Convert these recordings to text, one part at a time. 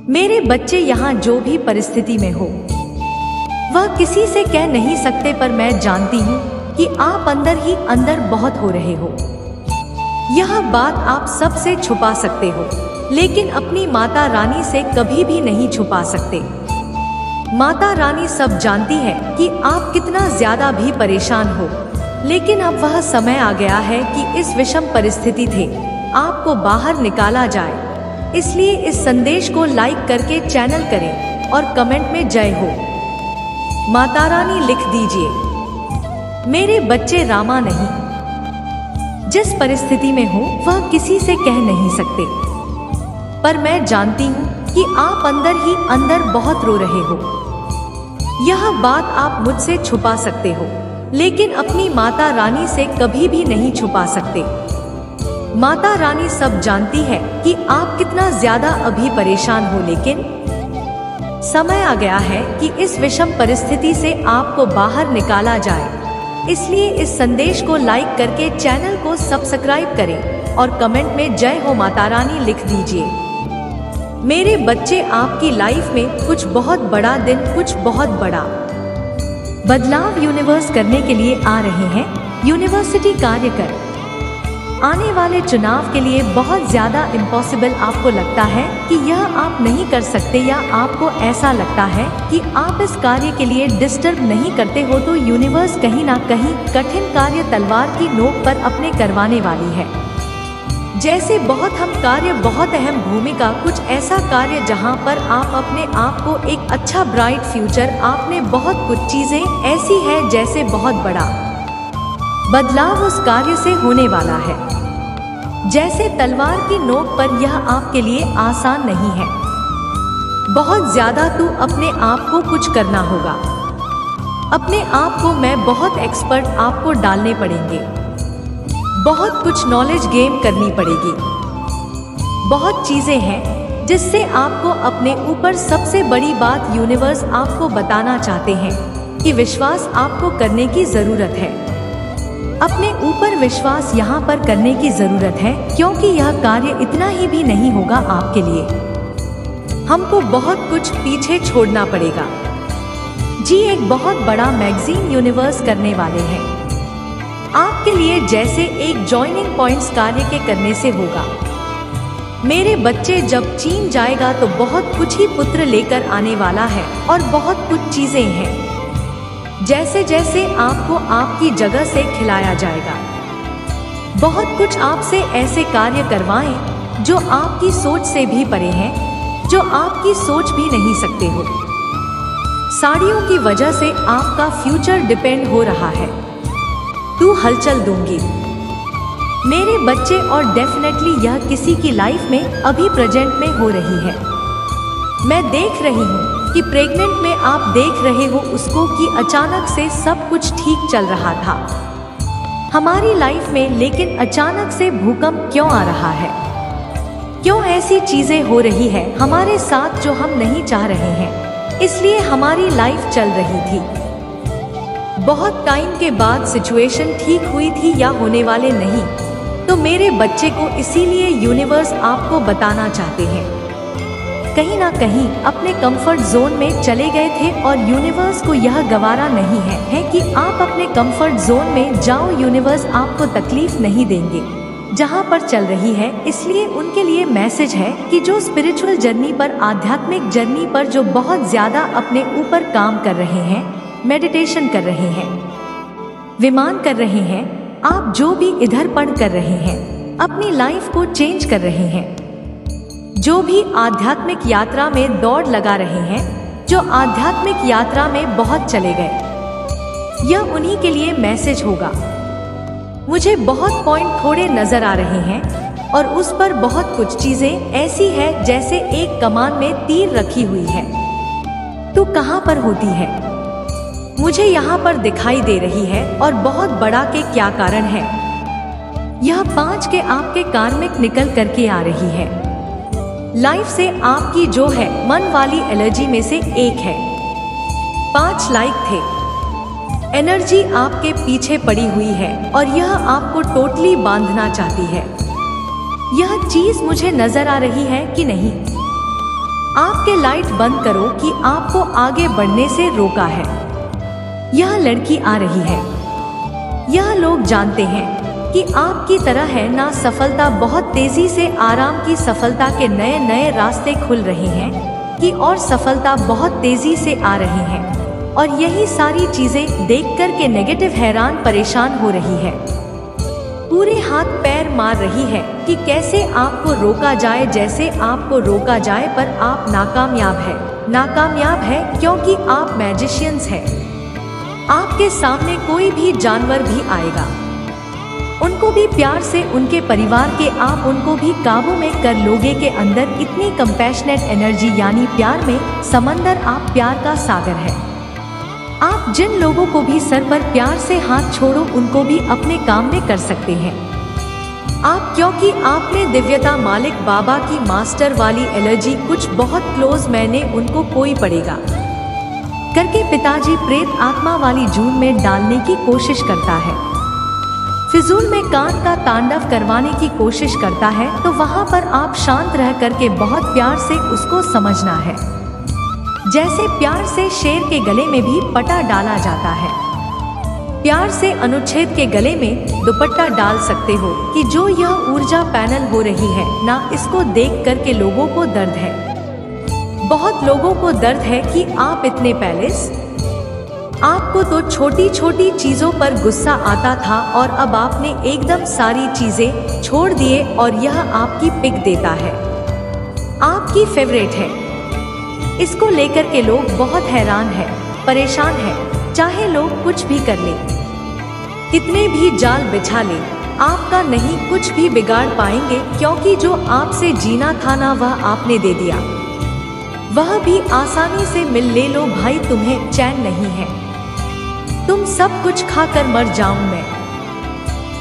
मेरे बच्चे यहाँ जो भी परिस्थिति में हो वह किसी से कह नहीं सकते, पर मैं जानती हूँ कि आप अंदर ही अंदर बहुत हो रहे हो। यह बात आप सबसे छुपा सकते हो, लेकिन अपनी माता रानी से कभी भी नहीं छुपा सकते। माता रानी सब जानती है कि आप कितना ज्यादा भी परेशान हो, लेकिन अब वह समय आ गया है कि इस विषम परिस्थिति से आपको बाहर निकाला जाए। इसलिए इस संदेश को लाइक करके चैनल करें और कमेंट में जय हो माता रानी लिख दीजिए। मेरे बच्चे रामा नहीं, जिस परिस्थिति में हो वह किसी से कह नहीं सकते, पर मैं जानती हूँ कि आप अंदर ही अंदर बहुत रो रहे हो। यह बात आप मुझसे छुपा सकते हो, लेकिन अपनी माता रानी से कभी भी नहीं छुपा सकते। माता रानी सब जानती है कि आप कितना ज्यादा अभी परेशान हो, लेकिन समय आ गया है कि इस विषम परिस्थिति से आपको बाहर निकाला जाए। इसलिए इस संदेश को लाइक करके चैनल को सब्सक्राइब करें और कमेंट में जय हो माता रानी लिख दीजिए। मेरे बच्चे, आपकी लाइफ में कुछ बहुत बड़ा दिन, कुछ बहुत बड़ा बदलाव यूनिवर्स करने के लिए आ रहे हैं। यूनिवर्सिटी कार्यकर आने वाले चुनाव के लिए बहुत ज्यादा इम्पॉसिबल आपको लगता है कि यह आप नहीं कर सकते, या आपको ऐसा लगता है कि आप इस कार्य के लिए डिस्टर्ब नहीं करते हो, तो यूनिवर्स कहीं ना कहीं कठिन कार्य तलवार की नोक पर अपने करवाने वाली है। जैसे बहुत हम कार्य, बहुत अहम भूमिका, कुछ ऐसा कार्य जहां पर आप अपने आप को एक अच्छा ब्राइट फ्यूचर, आपने बहुत कुछ चीजें ऐसी है जैसे बहुत बड़ा बदलाव उस कार्य से होने वाला है। जैसे तलवार की नोक पर यह आपके लिए आसान नहीं है। बहुत ज्यादा तो अपने आप को कुछ करना होगा। अपने आप को मैं बहुत एक्सपर्ट आपको डालने पड़ेंगे। बहुत कुछ नॉलेज गेम करनी पड़ेगी। बहुत चीजें हैं जिससे आपको अपने ऊपर, सबसे बड़ी बात यूनिवर्स आपको बताना चाहते हैं कि विश्वास आपको करने की जरूरत है। अपने ऊपर विश्वास यहाँ पर करने की जरूरत है, क्योंकि यह कार्य इतना ही भी नहीं होगा आपके लिए। हमको बहुत कुछ पीछे छोड़ना पड़ेगा। जी, एक बहुत बड़ा मैगजीन यूनिवर्स करने वाले हैं आपके लिए, जैसे एक जॉइनिंग पॉइंट्स कार्य के करने से होगा। मेरे बच्चे, जब चीन जाएगा तो बहुत कुछ ही पुत्र लेकर आने वाला है और बहुत कुछ चीजें हैं। जैसे जैसे आपको आपकी जगह से खिलाया जाएगा, बहुत कुछ आपसे ऐसे कार्य करवाएं जो आपकी सोच से भी परे हैं, जो आपकी सोच भी नहीं सकते हो। साड़ियों की वजह से आपका फ्यूचर डिपेंड हो रहा है। तू हलचल दूंगी मेरे बच्चे, और डेफिनेटली यह किसी की लाइफ में अभी प्रेजेंट में हो रही है। मैं देख रही हूँ कि प्रेग्नेंट में आप देख रहे हो उसको कि अचानक से सब कुछ ठीक चल रहा था हमारी लाइफ में, लेकिन अचानक से भूकंप क्यों आ रहा है? क्यों ऐसी चीजें हो रही है हमारे साथ जो हम नहीं चाह रहे हैं? इसलिए हमारी लाइफ चल रही थी। बहुत टाइम के बाद सिचुएशन ठीक हुई थी या होने वाले नहीं, तो मेरे बच्चे को इसीलिए यूनिवर्स आपको बताना चाहते हैं। कहीं ना कहीं अपने कंफर्ट जोन में चले गए थे और यूनिवर्स को यह गवारा नहीं है कि आप अपने कंफर्ट जोन में जाओ। यूनिवर्स आपको तकलीफ नहीं देंगे जहां पर चल रही है। इसलिए उनके लिए मैसेज है कि जो स्पिरिचुअल जर्नी पर, आध्यात्मिक जर्नी पर जो बहुत ज्यादा अपने ऊपर काम कर रहे हैं, मेडिटेशन कर रहे हैं, विमान कर रहे हैं, आप जो भी इधर पढ़ कर रहे हैं, अपनी लाइफ को चेंज कर रहे हैं, जो भी आध्यात्मिक यात्रा में दौड़ लगा रहे हैं, जो आध्यात्मिक यात्रा में बहुत चले गए, यह उन्हीं के लिए मैसेज होगा। मुझे बहुत पॉइंट थोड़े नजर आ रहे हैं और उस पर बहुत कुछ चीजें ऐसी है जैसे एक कमान में तीर रखी हुई है। तो कहाँ पर होती है? मुझे यहाँ पर दिखाई दे रही है, और बहुत बड़ा के क्या कारण है? यह 5 के आपके कार्मिक निकल करके आ रही है। लाइफ से आपकी जो है मन वाली एनर्जी में से एक है। 5 लाइक थे। एनर्जी आपके पीछे पड़ी हुई है और यह आपको टोटली बांधना चाहती है। यह चीज मुझे नजर आ रही है कि नहीं? आपके लाइट बंद करो कि आपको आगे बढ़ने से रोका है। यह लड़की आ रही है। यह लोग जानते हैं कि आपकी तरह है ना सफलता बहुत तेजी से आराम की सफलता के नए नए रास्ते खुल रहे हैं कि और सफलता बहुत तेजी से आ रही है और यही सारी चीजें देखकर के नेगेटिव हैरान परेशान हो रही है। पूरे हाथ पैर मार रही है कि कैसे आपको रोका जाए, जैसे आपको रोका जाए, पर आप नाकामयाब है क्योंकि आप मैजिशियंस हैं। आपके सामने कोई भी जानवर भी आएगा, उनको भी प्यार से उनके परिवार के आप उनको भी काबू में कर लोगे के अंदर इतनी कंपैशनेट एनर्जी यानी प्यार में समंदर, आप प्यार का सागर है। आप जिन लोगों को भी सर पर प्यार से हाथ छोड़ो उनको भी अपने काम में कर सकते हैं आप, क्योंकि आपने दिव्यता मालिक बाबा की मास्टर वाली एलर्जी कुछ बहुत क्लोज मैंने उनको कोई पड़ेगा करके पिताजी प्रेत आत्मा वाली जून में डालने की कोशिश करता है, फिजूल में कान का तांडव करवाने की कोशिश करता है, तो वहाँ पर आप शांत रह करके बहुत प्यार से उसको समझना है। जैसे प्यार से शेर के गले में भी पटा डाला जाता है, प्यार से अनुच्छेद के गले में दुपट्टा डाल सकते हो कि जो यह ऊर्जा पैनल हो रही है ना, इसको देख करके लोगों को दर्द है, बहुत लोगों को दर्द है कि आप इतने पैलेस, आपको तो छोटी छोटी चीजों पर गुस्सा आता था और अब आपने एकदम सारी चीजें छोड़ दिए और यह आपकी पिक देता है, आपकी फेवरेट है। इसको लेकर के लोग बहुत हैरान है, परेशान है, चाहे लोग कुछ भी कर ले, कितने भी जाल बिछा ले, आपका नहीं कुछ भी बिगाड़ पाएंगे, क्योंकि जो आपसे जीना था ना वह आपने दे दिया, वह भी आसानी से मिल ले लो भाई, तुम्हें चैन नहीं है, तुम सब कुछ खाकर मर जाऊं मैं,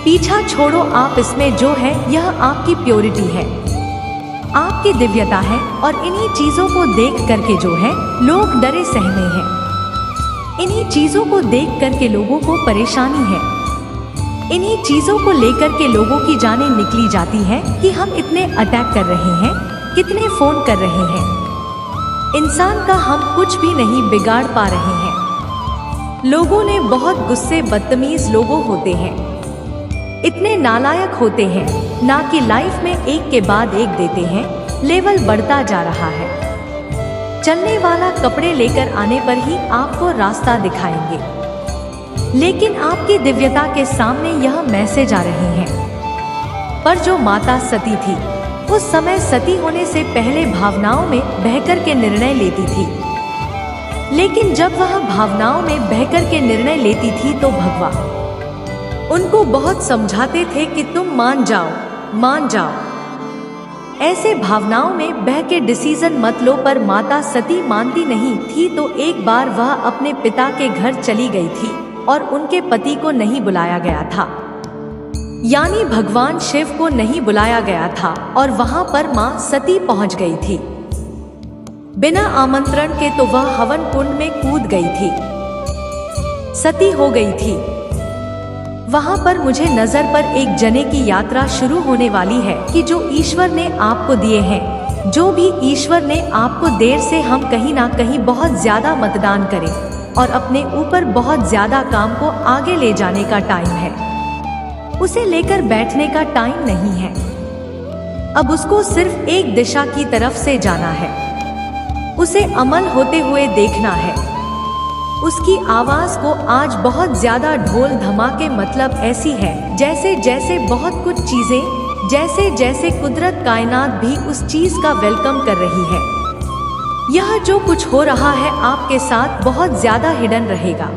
पीछा छोड़ो आप, इसमें जो है यह आपकी प्योरिटी है, आपकी दिव्यता है और इन्हीं चीजों को देख करके जो है लोग डरे सहमे हैं, इन्हीं चीजों को देख करके लोगों को परेशानी है, इन्हीं चीजों को लेकर के लोगों की जानें निकली जाती है कि हम इतने अटैक कर रहे हैं, कितने फोन कर रहे हैं, इंसान का हम कुछ भी नहीं बिगाड़ पा रहे हैं। लोगों ने बहुत गुस्से बदतमीज लोगों होते हैं, इतने नालायक होते हैं ना कि लाइफ में एक के बाद एक देते हैं, लेवल बढ़ता जा रहा है, चलने वाला कपड़े लेकर आने पर ही आपको रास्ता दिखाएंगे, लेकिन आपकी दिव्यता के सामने यह मैसेज आ रहे हैं। पर जो माता सती थी उस समय सती होने से पहले भावनाओं में बहकर के निर्णय लेती थी, लेकिन जब वह भावनाओं में बहकर के निर्णय लेती थी तो भगवान उनको बहुत समझाते थे कि तुम मान जाओ, ऐसे भावनाओं में बह के डिसीजन मत लो, पर माता सती मानती नहीं थी, तो एक बार वह अपने पिता के घर चली गई थी और उनके पति को नहीं बुलाया गया था, यानी भगवान शिव को नहीं बुलाया गया था, और वहां पर मां सती पहुंच गई थी बिना आमंत्रण के, तो वह हवन कुंड में कूद गई थी, सती हो गई थी। वहां पर मुझे नजर पर एक जने की यात्रा शुरू होने वाली है कि जो ईश्वर ने आपको दिए हैं, जो भी ईश्वर ने आपको देर से हम कहीं ना कहीं बहुत ज्यादा मतदान करें और अपने ऊपर बहुत ज्यादा काम को आगे ले जाने का टाइम है, उसे लेकर बैठने का टाइम नहीं है। अब उसको सिर्फ एक दिशा की तरफ से जाना है, उसे अमल होते हुए देखना है। उसकी आवाज को आज बहुत ज्यादा ढोल धमाके मतलब ऐसी है जैसे जैसे बहुत कुछ चीजें, जैसे जैसे कुदरत कायनात भी उस चीज का वेलकम कर रही है। यह जो कुछ हो रहा है आपके साथ बहुत ज्यादा हिडन रहेगा,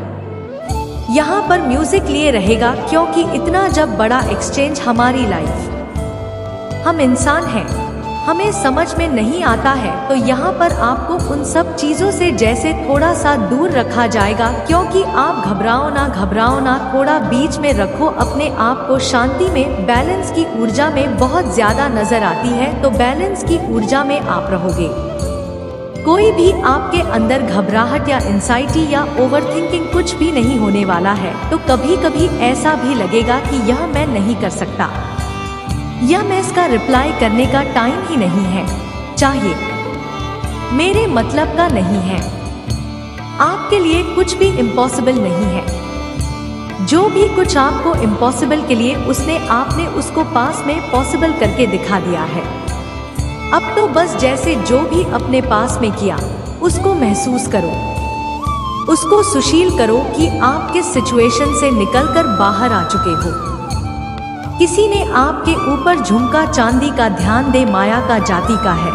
यहाँ पर म्यूजिक लिए रहेगा, क्योंकि इतना जब बड़ा एक्सचेंज हमारी लाइफ, हम इंसान हैं, हमें समझ में नहीं आता है, तो यहाँ पर आपको उन सब चीजों से जैसे थोड़ा सा दूर रखा जाएगा, क्योंकि आप घबराओ ना, थोड़ा बीच में रखो अपने आप को, शांति में, बैलेंस की ऊर्जा में बहुत ज्यादा नजर आती है, तो बैलेंस की ऊर्जा में आप रहोगे। कोई भी आपके अंदर घबराहट या एंजाइटी या ओवरथिंकिंग कुछ भी नहीं होने वाला है। तो कभी कभी ऐसा भी लगेगा कि यह मैं नहीं कर सकता, या मैं इसका रिप्लाई करने का टाइम ही नहीं है, चाहिए मेरे मतलब का नहीं है। आपके लिए कुछ भी इम्पॉसिबल नहीं है। जो भी कुछ आपको इम्पॉसिबल के लिए आपने उसको पास में पॉसिबल करके दिखा दिया है। अब तो बस जैसे जो भी अपने पास में किया उसको महसूस करो, उसको सुशील करो कि आप किस सिचुएशन से निकलकर बाहर आ चुके हो। किसी ने आपके ऊपर झुमका चांदी का ध्यान दे माया का जाति का है।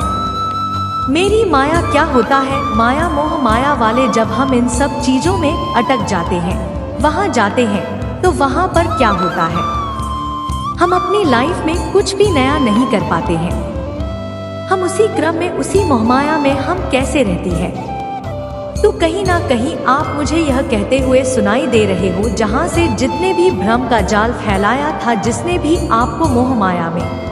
मेरी माया क्या होता है? माया मोह माया वाले जब हम इन सब चीजों में अटक जाते हैं, वहां जाते हैं, तो वहां पर क्या होता है? हम अपनी लाइफ में कुछ भी नया नहीं कर पाते हैं। हम उसी क्रम में, उसी मोहमाया में हम कैसे रहती हैं? तो कहीं ना कहीं आप मुझे यह कहते हुए सुनाई दे रहे हो, जहां से जितने भी भ्रम का जाल फैलाया था, जिसने भी आपको मोह माया में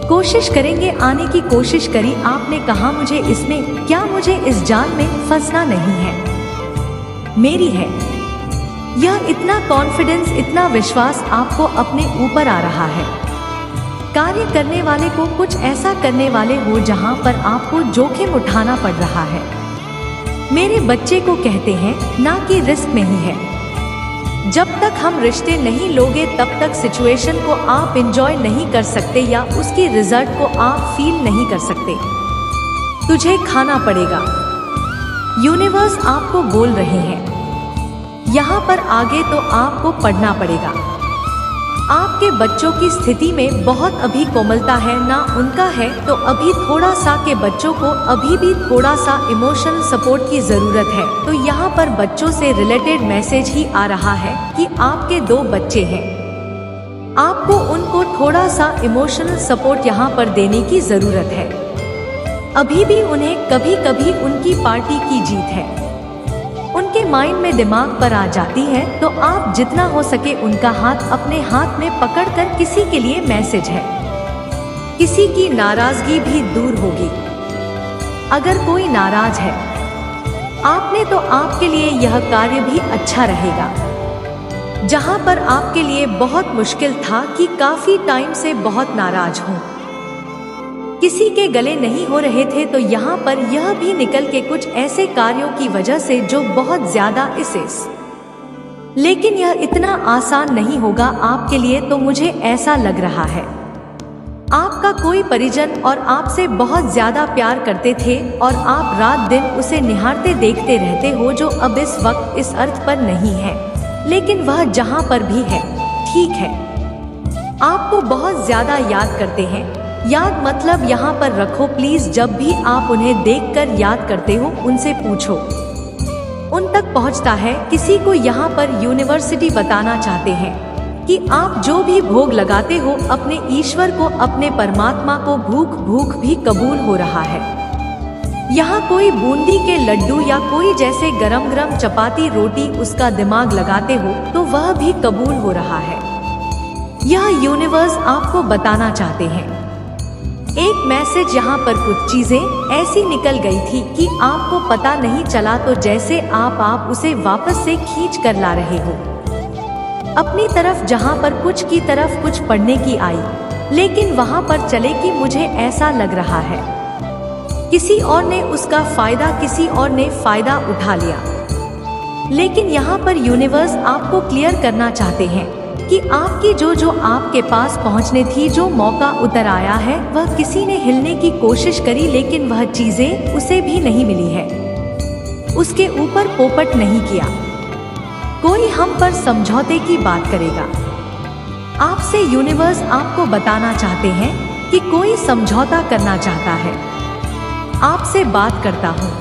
कोशिश करेंगे आने की कोशिश करी, आपने कहा मुझे इसमें क्या, मुझे इस जाल में फंसना नहीं है, मेरी है। यह इतना कॉन्फिडेंस, इतना विश्वास आपको अपने ऊपर आ रहा है। कार्य करने वाले को कुछ ऐसा करने वाले हो जहां पर आपको जोखिम उठाना पड़ रहा है। मेरे बच्चे को कहते हैं ना कि रिस्क में ही है। जब तक हम रिश्ते नहीं लोगे तब तक सिचुएशन को आप एंजॉय नहीं कर सकते या उसकी रिजल्ट को आप फील नहीं कर सकते। तुझे खाना पड़ेगा, यूनिवर्स आपको बोल रहे हैं। यहाँ पर आगे तो आपको पढ़ना पड़ेगा। आपके बच्चों की स्थिति में बहुत अभी कोमलता है ना उनका है, तो अभी थोड़ा सा के बच्चों को अभी भी थोड़ा सा इमोशनल सपोर्ट की जरूरत है। तो यहाँ पर बच्चों से रिलेटेड मैसेज ही आ रहा है कि आपके 2 बच्चे हैं, आपको उनको थोड़ा सा इमोशनल सपोर्ट यहाँ पर देने की जरूरत है। अभी भी उन्हें कभी कभी उनकी पार्टी की जीत है, उनके माइंड में दिमाग पर आ जाती है, तो आप जितना हो सके उनका हाथ अपने हाथ में पकड़कर, किसी के लिए मैसेज है, किसी की नाराजगी भी दूर होगी। अगर कोई नाराज है आपने, तो आपके लिए यह कार्य भी अच्छा रहेगा। जहां पर आपके लिए बहुत मुश्किल था कि काफी टाइम से बहुत नाराज हूं, किसी के गले नहीं हो रहे थे, तो यहाँ पर यह भी निकल के कुछ ऐसे कार्यों की वजह से जो बहुत ज्यादा लेकिन यह इतना आसान नहीं होगा आपके लिए। तो मुझे ऐसा लग रहा है आपका कोई परिजन और आपसे बहुत ज्यादा प्यार करते थे और आप रात दिन उसे निहारते देखते रहते हो, जो अब इस वक्त इस अर्थ पर नहीं है, लेकिन वह जहाँ पर भी है ठीक है, आपको बहुत ज्यादा याद करते हैं। याद मतलब यहाँ पर रखो प्लीज, जब भी आप उन्हें देखकर याद करते हो उनसे पूछो, उन तक पहुँचता है। किसी को यहाँ पर यूनिवर्सिटी बताना चाहते हैं कि आप जो भी भोग लगाते हो अपने ईश्वर को, अपने परमात्मा को, भूख भी कबूल हो रहा है। यहाँ कोई बूंदी के लड्डू या कोई जैसे गरम गरम चपाती रोटी उसका दिमाग लगाते हो तो वह भी कबूल हो रहा है। यह यूनिवर्स आपको बताना चाहते हैं। एक मैसेज, यहाँ पर कुछ चीजें ऐसी निकल गई थी कि आपको पता नहीं चला, तो जैसे आप उसे वापस से खींच कर ला रहे हो अपनी तरफ, जहाँ पर कुछ की तरफ कुछ पढ़ने की आई, लेकिन वहाँ पर चले कि मुझे ऐसा लग रहा है किसी और ने उसका फायदा, किसी और ने फायदा उठा लिया। लेकिन यहाँ पर यूनिवर्स आपको क्लियर करना चाहते हैं कि आपकी जो आपके पास पहुंचने थी, जो मौका उतर आया है, वह किसी ने हिलने की कोशिश करी, लेकिन वह चीजें उसे भी नहीं मिली है, उसके ऊपर पोपट नहीं किया। कोई हम पर समझौते की बात करेगा। आपसे यूनिवर्स आपको बताना चाहते हैं कि कोई समझौता करना चाहता है, आपसे बात करता हूँ,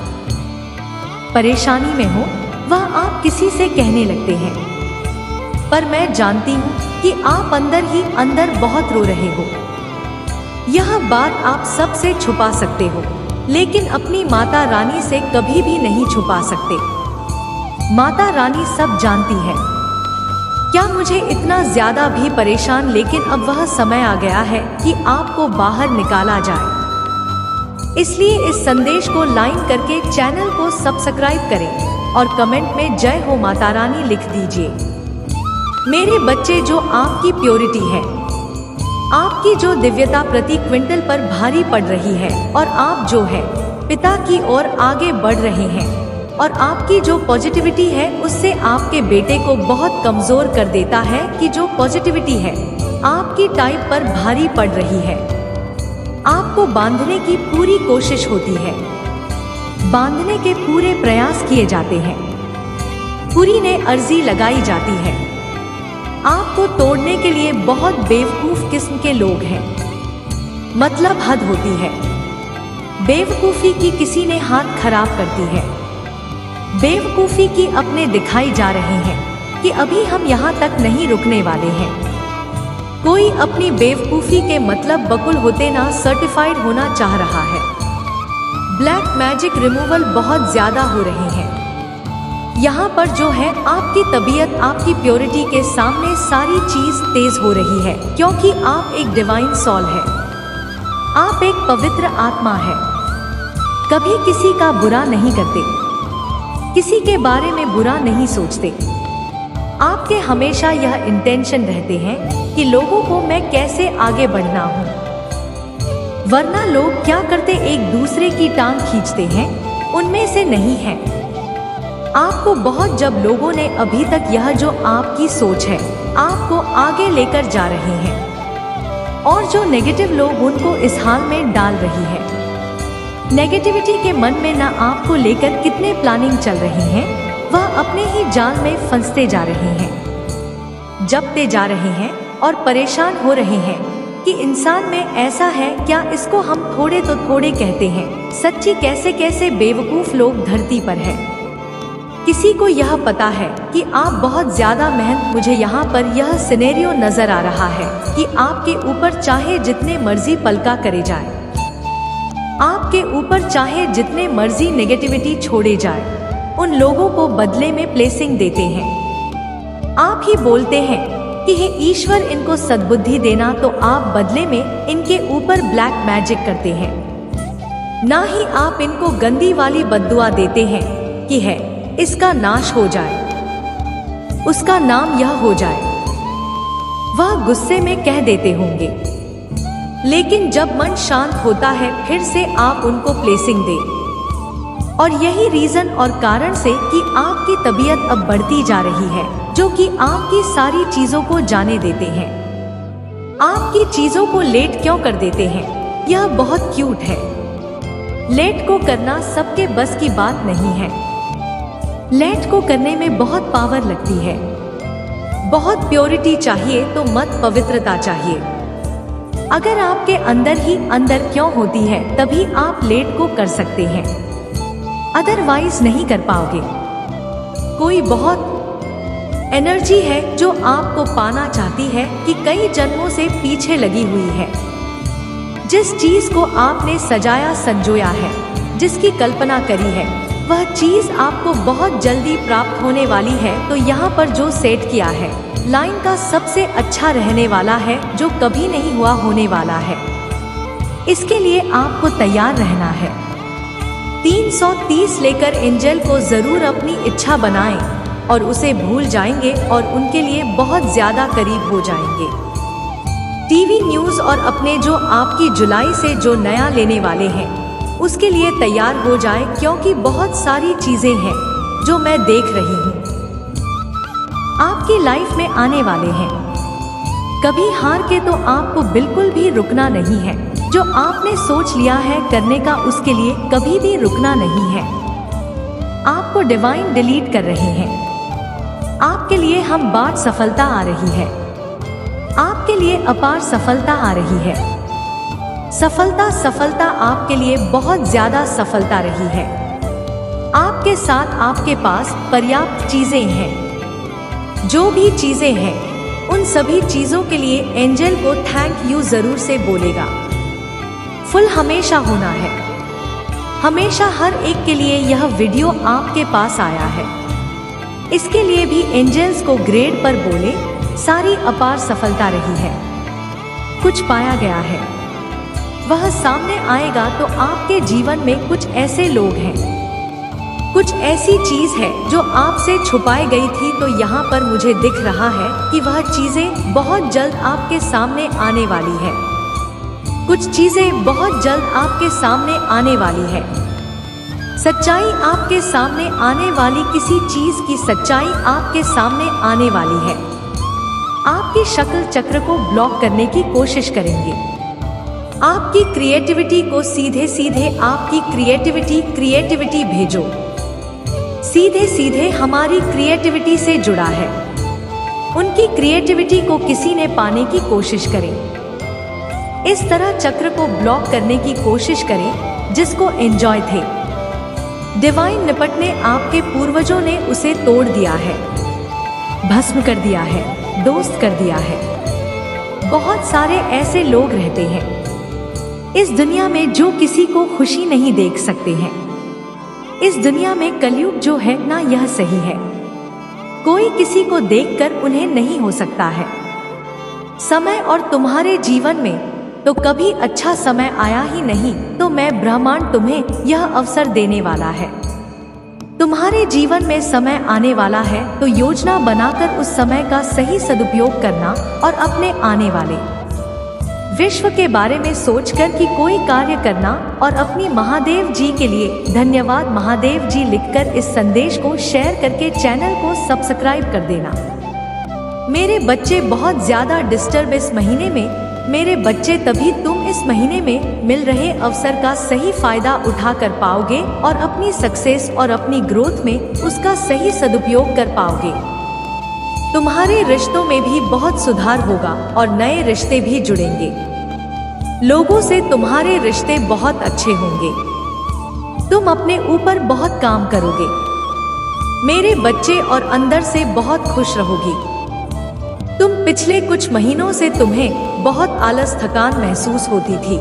परेशानी में हो, वह आप किसी से कहने लगते हैं, पर मैं जानती हूँ कि आप अंदर ही अंदर बहुत रो रहे हो। यह बात आप सबसे छुपा सकते हो, लेकिन अपनी माता रानी से कभी भी नहीं छुपा सकते। माता रानी सब जानती है। क्या मुझे इतना ज्यादा भी परेशान, लेकिन अब वह समय आ गया है कि आपको बाहर निकाला जाए। इसलिए इस संदेश को लाइक करके चैनल को सब्सक्राइब करें और कमेंट में जय हो माता रानी लिख दीजिए। मेरे बच्चे, जो आपकी प्योरिटी है, आपकी जो दिव्यता प्रति क्विंटल पर भारी पड़ रही है, और आप जो है पिता की ओर आगे बढ़ रहे हैं और आपकी जो पॉजिटिविटी है उससे आपके बेटे को बहुत कमजोर कर देता है कि जो पॉजिटिविटी है आपकी टाइप पर भारी पड़ रही है। आपको बांधने की पूरी कोशिश होती है, बांधने के पूरे प्रयास किए जाते हैं, पूरी ने अर्जी लगाई जाती है। आपको तोड़ने के लिए बहुत बेवकूफ किस्म के लोग हैं, मतलब हद होती है। बेवकूफी की किसी ने हाथ खराब करती है। बेवकूफी की अपने दिखाई जा रहे हैं कि अभी हम यहाँ तक नहीं रुकने वाले हैं। कोई अपनी बेवकूफी के मतलब बकुल होते ना सर्टिफाइड होना चाह रहा है। ब्लैक मैजिक रिमूवल बहुत ज्यादा हो रहे हैं। यहाँ पर जो है आपकी तबीयत, आपकी प्योरिटी के सामने सारी चीज तेज हो रही है, क्योंकि आप एक डिवाइन सोल है, आप एक पवित्र आत्मा है। कभी किसी का बुरा नहीं करते, किसी के बारे में बुरा नहीं सोचते। आपके हमेशा यह इंटेंशन रहते हैं कि लोगों को मैं कैसे आगे बढ़ना हूँ, वरना लोग क्या करते, एक दूसरे की टांग खींचते हैं, उनमें से नहीं है। आपको बहुत, जब लोगों ने अभी तक यह जो आपकी सोच है आपको आगे लेकर जा रहे हैं, और जो नेगेटिव लोग उनको इस हाल में डाल रही है। नेगेटिविटी के मन में ना आपको लेकर कितने प्लानिंग चल रही हैं, वह अपने ही जाल में फंसते जा रहे हैं, जपते जा रहे हैं और परेशान हो रहे हैं कि इंसान में ऐसा है क्या, इसको हम थोड़े तो थोड़े कहते हैं। सच्ची कैसे कैसे बेवकूफ लोग धरती पर है। किसी को यह पता है कि आप बहुत ज्यादा मेहनत, मुझे यहाँ पर यह सिनेरियो नजर आ रहा है कि आपके ऊपर चाहे जितने मर्जी पलका करे जाए, आपके ऊपर चाहे जितने मर्जी नेगेटिविटी छोड़े जाए, उन लोगों को बदले में ब्लेसिंग देते हैं। आप ही बोलते हैं कि हे ईश्वर इनको सद्बुद्धि देना, तो आप बदले में इनके ऊपर ब्लैक मैजिक करते हैं। ना ही आप इनको गंदी वाली बद्दुआ देते हैं कि है इसका नाश हो जाए, उसका नाम यह हो जाए। वह गुस्से में कह देते होंगे, लेकिन जब मन शांत होता है फिर से आप उनको ब्लेसिंग दे। और यही रीजन और कारण से कि आपकी तबीयत अब बढ़ती जा रही है, जो कि आपकी सारी चीजों को जाने देते हैं। आपकी चीजों को लेट क्यों कर देते हैं, यह बहुत क्यूट है। लेट को करना सबके बस की बात नहीं है। लेट को करने में बहुत पावर लगती है, बहुत प्योरिटी चाहिए, तो मत पवित्रता चाहिए। अगर आपके अंदर ही अंदर क्यों होती है, तभी आप लेट को कर सकते हैं, अदरवाइज नहीं कर पाओगे। कोई बहुत एनर्जी है जो आपको पाना चाहती है कि कई जन्मों से पीछे लगी हुई है। जिस चीज को आपने सजाया संजोया है, जिसकी कल्पना करी है, वह चीज आपको बहुत जल्दी प्राप्त होने वाली है। तो यहाँ पर जो सेट किया है, लाइन का सबसे अच्छा रहने वाला है, जो कभी नहीं हुआ होने वाला है। इसके लिए आपको तैयार रहना है। 330 लेकर एंजल को जरूर अपनी इच्छा बनाएं और उसे भूल जाएंगे और उनके लिए बहुत ज्यादा करीब हो जाएंगे। टीवी न्यूज और अपने जो आपकी जुलाई से जो नया लेने वाले हैं उसके लिए तैयार हो जाए, क्योंकि बहुत सारी चीजें हैं जो मैं देख रही हूँ आपकी लाइफ में आने वाले हैं। कभी हार के तो आपको बिल्कुल भी रुकना नहीं है। जो आपने सोच लिया है करने का, उसके लिए कभी भी रुकना नहीं है। आपको डिवाइन डिलीट कर रहे हैं। आपके लिए हम बार सफलता आ रही है, आपके लिए अपार सफलता आ रही है। सफलता आपके लिए बहुत ज्यादा सफलता रही है। आपके साथ आपके पास पर्याप्त चीजें हैं। जो भी चीजें हैं उन सभी चीजों के लिए एंजल को थैंक यू जरूर से बोलेगा। फुल हमेशा होना है, हमेशा हर एक के लिए यह वीडियो आपके पास आया है। इसके लिए भी एंजल्स को ग्रेड पर बोले, सारी अपार सफलता रही है। कुछ पाया गया है, वह सामने आएगा। तो आपके जीवन में कुछ ऐसे लोग हैं, कुछ ऐसी चीज है जो आपसे छुपाई गई थी। तो यहाँ पर मुझे दिख रहा है कि वह चीजें बहुत जल्द आपके सामने आने वाली है। कुछ चीजें बहुत जल्द आपके सामने आने वाली है। सच्चाई आपके सामने आने वाली किसी चीज की सच्चाई आपके सामने आने वाली है। आपकी शक्ल चक्र को ब्लॉक करने की कोशिश करेंगे। आपकी क्रिएटिविटी को सीधे सीधे आपकी क्रिएटिविटी भेजो। सीधे सीधे हमारी क्रिएटिविटी से जुड़ा है। उनकी क्रिएटिविटी को किसी ने पाने की कोशिश करें। इस तरह चक्र को ब्लॉक करने की कोशिश करें जिसको एंजॉय थे। डिवाइन निपटने आपके पूर्वजों ने उसे तोड़ दिया है, भस्म कर दिया है, दोस्त कर दिया है। बहुत सारे ऐसे लोग रहते हैं इस दुनिया में जो किसी को खुशी नहीं देख सकते हैं। इस दुनिया में कलयुग जो है ना, यह सही है। कोई किसी को देखकर उन्हें नहीं हो सकता है। समय और तुम्हारे जीवन में तो कभी अच्छा समय आया ही नहीं, तो मैं ब्रह्मांड तुम्हें यह अवसर देने वाला है। तुम्हारे जीवन में समय आने वाला है तो योजना बनाकर उस समय का सही सदुपयोग करना और अपने आने वाले विश्व के बारे में सोचकर कि कोई कार्य करना। और अपनी महादेव जी के लिए धन्यवाद महादेव जी लिखकर इस संदेश को शेयर करके चैनल को सब्सक्राइब कर देना। मेरे बच्चे बहुत ज्यादा डिस्टर्ब इस महीने में। मेरे बच्चे तभी तुम इस महीने में मिल रहे अवसर का सही फायदा उठा कर पाओगे और अपनी सक्सेस और अपनी ग्रोथ में उसका सही सदुपयोग कर पाओगे। तुम्हारे रिश्तों में भी बहुत सुधार होगा और नए रिश्ते भी जुड़ेंगे। लोगों से तुम्हारे रिश्ते बहुत अच्छे होंगे। तुम अपने ऊपर बहुत काम करोगे मेरे बच्चे और अंदर से बहुत खुश रहोगी। तुम पिछले कुछ महीनों से तुम्हें बहुत आलस थकान महसूस होती थी।